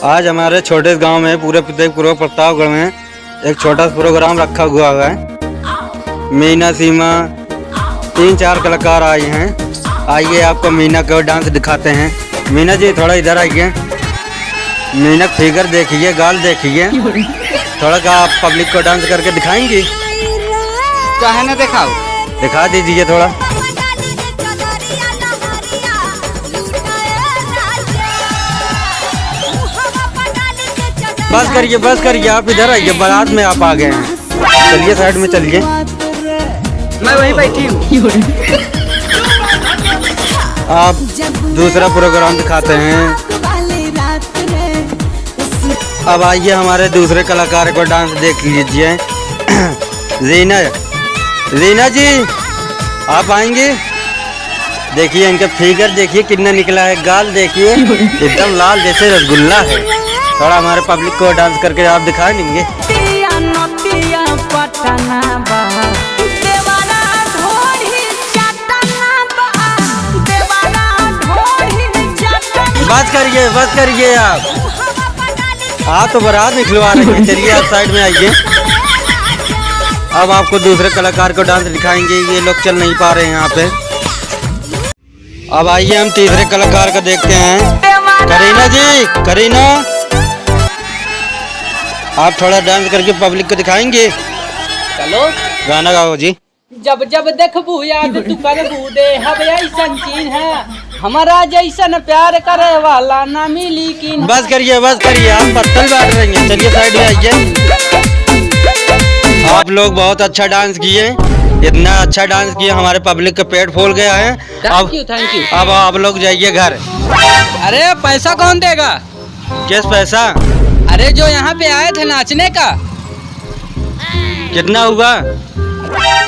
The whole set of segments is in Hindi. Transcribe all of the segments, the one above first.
आज हमारे छोटे गांव में पूरे पूर्व प्रतापगढ़ में एक छोटा प्रोग्राम रखा हुआ है। मीना सीमा 3-4 कलाकार आए हैं। आइए आपको मीना का डांस दिखाते हैं। मीना जी थोड़ा इधर आइए। मीना फिगर देखिए, गाल देखिए। थोड़ा का आप पब्लिक को डांस करके दिखाएंगी? चाहे ना दिखाओ, दिखा दीजिए थोड़ा। बस करिए आप इधर आइए, बारात में आप आ गए हैं। चलिए साइड में चलिए। मैं वहीं बैठी हूँ। आप दूसरा प्रोग्राम दिखाते हैं। अब आइए हमारे दूसरे कलाकार को डांस देख लीजिए। रीना जी आप आएंगे? देखिए इनका फिगर देखिए कितना निकला है, गाल देखिए एकदम लाल जैसे रसगुल्ला है। थोड़ा हमारे पब्लिक को डांस करके आप दिखा देंगे? बस करिए आप तो बारात निकलवा रहे हैं। चलिए आप साइड में आइए। अब आपको दूसरे कलाकार को डांस दिखाएंगे। ये लोग चल नहीं पा रहे हैं यहाँ पे। अब आइए हम तीसरे कलाकार को देखते हैं। करीना जी, करीना आप थोड़ा डांस करके पब्लिक को दिखाएंगे? चलो गाना गाओ जी। जब जब देखबू याद तू करबू दे हब ऐसन चीज है, हमारा जैसन प्यार करे वाला ना मिली कि बस करिए आप पत्तल बांट रहे हैं। चलिए साइड में आइए। आप लोग बहुत अच्छा डांस किए, इतना अच्छा डांस किया हमारे पब्लिक का पेट फूल गया है। Thank you. अब आप लोग जाइए घर। अरे पैसा कौन देगा? किस पैसा? अरे जो यहाँ पे आए थे नाचने का। कितना हुआ?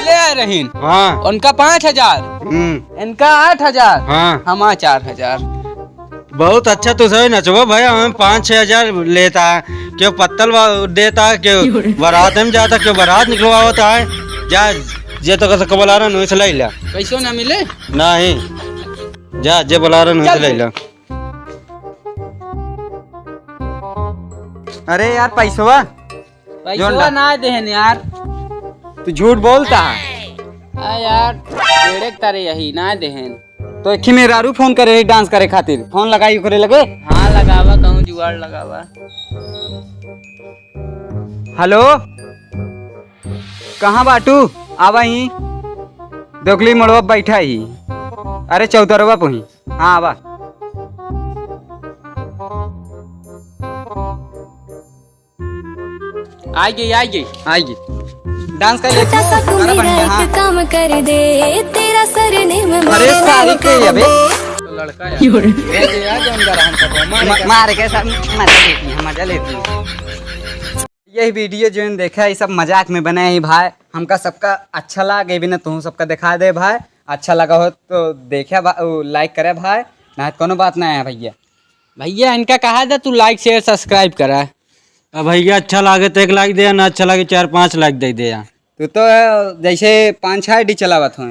ले आए रहीन। हाँ उनका 5000, इनका 8000, हाँ हमारा 4000। बहुत अच्छा तो सही नचो भाई। हमें 5-6 हजार लेता है, क्यों पत्तल देता है, क्यों बारात में जाता, क्यों बारात निकलवा होता है। जा जे तो कैसे कबला रहा नुई से ले ला। पैसों ना मिले नहीं, जा जे बोला रहा नुई से ले ला। अरे यार पैसवा ना देहन यार, तू झूठ बोलता है। यार टेढ़े तारे यही ना देहन। तो एक में रारू फोन करे डांस करे खातिर, फोन लगाई करे लगे। हाँ लगावा, कहूँ जुगाड़ लगावा। हेलो कहाँ बाटू? आवा ही दोगली मड़वा बैठा ही। अरे चौतरवा पही। हाँ आवा। आएगी डांस कर लेती हूँ। काम कर दे तेरा सरनेम अरे सारी के अबे तो लड़का मार के सब मजा लेती है। यही वीडियो जो देखा है सब मजाक में बना है भाई। हमका सबका अच्छा लगे भी ना, तुम सबका दिखा दे भाई। अच्छा लगा हो तो देखा लाइक करे भाई, ना कोनो बात ना है भैया इनका कहा था तू लाइक शेयर सब्सक्राइब करा। अब भैया अच्छा लगे तो 1 लाइक दे, ना अच्छा लगे 4-5 लाइक दे। तू तो जैसे 5-6 आईडी चलावत हो।